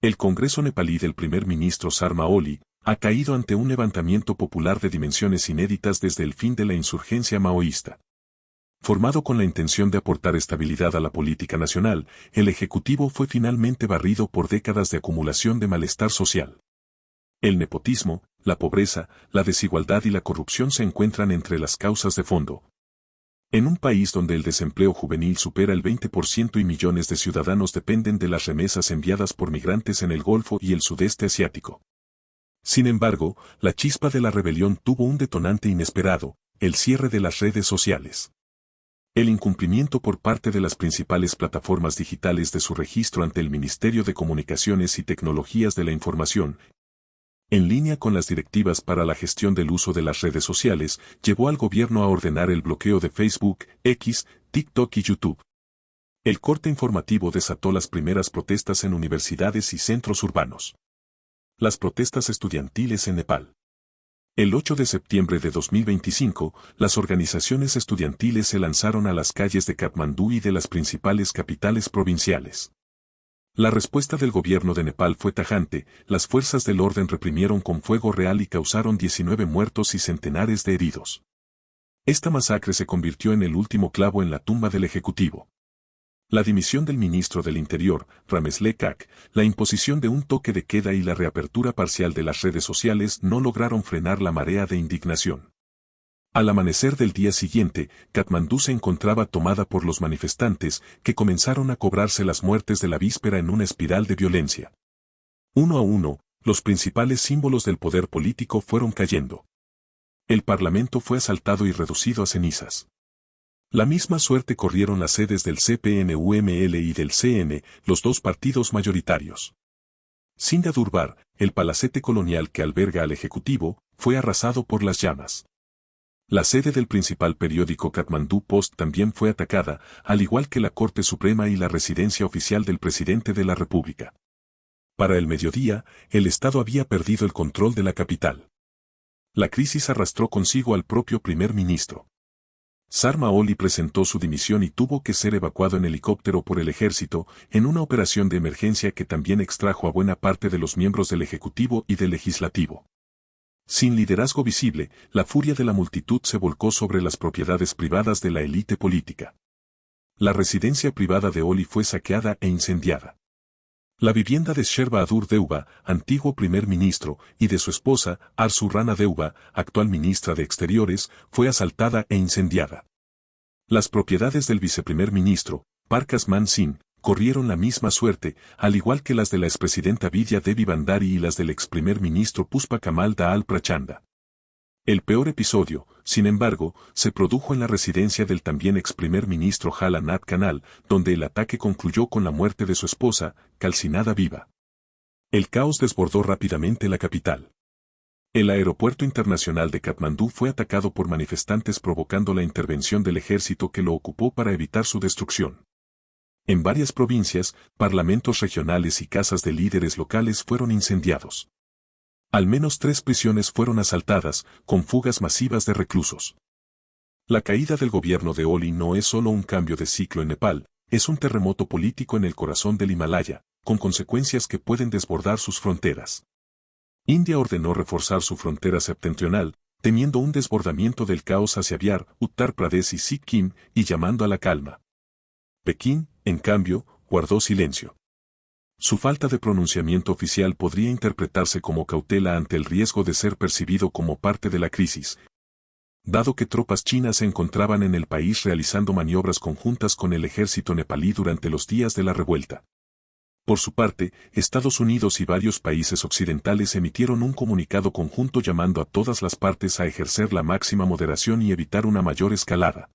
El Congreso nepalí del primer ministro Sharma Oli ha caído ante un levantamiento popular de dimensiones inéditas desde el fin de la insurgencia maoísta. Formado con la intención de aportar estabilidad a la política nacional, el Ejecutivo fue finalmente barrido por décadas de acumulación de malestar social. El nepotismo, la pobreza, la desigualdad y la corrupción se encuentran entre las causas de fondo. En un país donde el desempleo juvenil supera el 20% y millones de ciudadanos dependen de las remesas enviadas por migrantes en el Golfo y el sudeste asiático. Sin embargo, la chispa de la rebelión tuvo un detonante inesperado: el cierre de las redes sociales. El incumplimiento por parte de las principales plataformas digitales de su registro ante el Ministerio de Comunicaciones y Tecnologías de la Información, en línea con las directivas para la gestión del uso de las redes sociales, llevó al gobierno a ordenar el bloqueo de Facebook, X, TikTok y YouTube. El corte informativo desató las primeras protestas en universidades y centros urbanos. Las protestas estudiantiles en Nepal. El 8 de septiembre de 2025, las organizaciones estudiantiles se lanzaron a las calles de Katmandú y de las principales capitales provinciales. La respuesta del gobierno de Nepal fue tajante: las fuerzas del orden reprimieron con fuego real y causaron 19 muertos y centenares de heridos. Esta masacre se convirtió en el último clavo en la tumba del Ejecutivo. La dimisión del ministro del Interior, Ramesh Kak, la imposición de un toque de queda y la reapertura parcial de las redes sociales no lograron frenar la marea de indignación. Al amanecer del día siguiente, Katmandú se encontraba tomada por los manifestantes, que comenzaron a cobrarse las muertes de la víspera en una espiral de violencia. Uno a uno, los principales símbolos del poder político fueron cayendo. El Parlamento fue asaltado y reducido a cenizas. La misma suerte corrieron las sedes del CPN-UML y del CN, los dos partidos mayoritarios. Sindh Durbar, el palacete colonial que alberga al Ejecutivo, fue arrasado por las llamas. La sede del principal periódico Kathmandu Post también fue atacada, al igual que la Corte Suprema y la residencia oficial del presidente de la República. Para el mediodía, el Estado había perdido el control de la capital. La crisis arrastró consigo al propio primer ministro. Sharma Oli presentó su dimisión y tuvo que ser evacuado en helicóptero por el ejército, en una operación de emergencia que también extrajo a buena parte de los miembros del Ejecutivo y del Legislativo. Sin liderazgo visible, la furia de la multitud se volcó sobre las propiedades privadas de la élite política. La residencia privada de Oli fue saqueada e incendiada. La vivienda de Sher Bahadur Deuba, antiguo primer ministro, y de su esposa, Arzu Rana Deuba, actual ministra de Exteriores, fue asaltada e incendiada. Las propiedades del viceprimer ministro, Parkas Man Singh, corrieron la misma suerte, al igual que las de la expresidenta Vidya Devi Bhandari y las del exprimer ministro Pushpa Kamal Dahal Prachanda. El peor episodio, sin embargo, se produjo en la residencia del también exprimer ministro Jhala Nath Kanal, donde el ataque concluyó con la muerte de su esposa, calcinada viva. El caos desbordó rápidamente la capital. El aeropuerto internacional de Katmandú fue atacado por manifestantes, provocando la intervención del ejército que lo ocupó para evitar su destrucción. En varias provincias, parlamentos regionales y casas de líderes locales fueron incendiados. Al menos 3 prisiones fueron asaltadas, con fugas masivas de reclusos. La caída del gobierno de Oli no es solo un cambio de ciclo en Nepal, es un terremoto político en el corazón del Himalaya, con consecuencias que pueden desbordar sus fronteras. India ordenó reforzar su frontera septentrional, temiendo un desbordamiento del caos hacia Bihar, Uttar Pradesh y Sikkim, y llamando a la calma. Pekín, en cambio, guardó silencio. Su falta de pronunciamiento oficial podría interpretarse como cautela ante el riesgo de ser percibido como parte de la crisis, dado que tropas chinas se encontraban en el país realizando maniobras conjuntas con el ejército nepalí durante los días de la revuelta. Por su parte, Estados Unidos y varios países occidentales emitieron un comunicado conjunto llamando a todas las partes a ejercer la máxima moderación y evitar una mayor escalada.